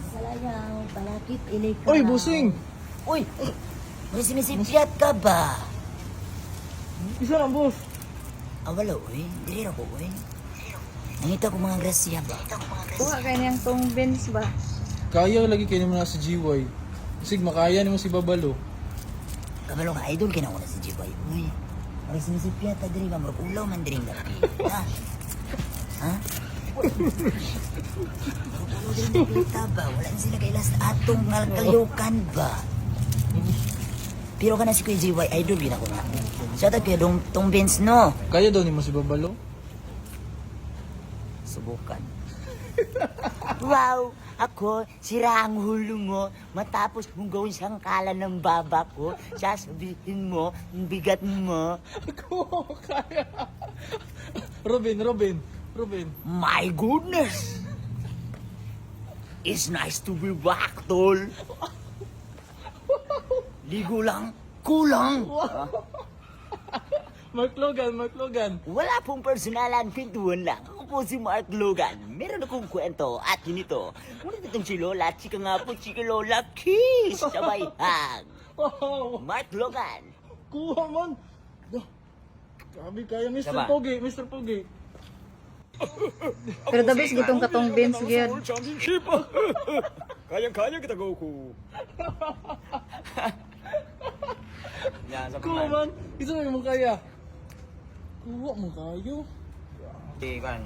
Salayaw, palakit, ilikaw. Oy, busing! Uy! May sinisipyat ka ba? Isa lang, boss. Wala, uy. Dili na ko, uy. Nangita ko mga grasya ba? Kuha kayo niyang tong beans ba? Kaya lagi kayo naman na si GY. Sig, makaya naman si Babalo. Kabalo nga, idol kinauna si Jibay, uy. May sinisipyat ka diri ba? Marag ulaw man diri nga kita. Ha? Ulo diri nga kita ba? Wala na sila kailas atong kalyukan ba? Pero ka na si Kuya GY, idol yun ako na. Siya ta kaya tong Benz, no? Kaya daw ni mo si Babalo? Subukan. Wow! Ako, sira ang hulo mo. Matapos mong gawin sangkalan ng baba ko, sasabihin mo, ang bigat mo. Ako, kaya. Robin. My goodness! It's nice to be back, tol. Ligo lang, kulang. Mark Logan. Wala pong personalan, kwentuhan lang. Ako po si Mark Logan. Meron akong kwento at ganito. Ngunit itong si Lola at chika nga po, chika Lola, kiss! Sabay hang. Wow! Mark Logan. Kuha man! Grabe kaya, Mr. Diba? Pogi. Pero the best gitong katong beans gyud. Championship. Kayang-kaya kita, Goku. Yan, sa Kuha man! Isa na mo kaya. Kuha mo kayo. Okay, kan.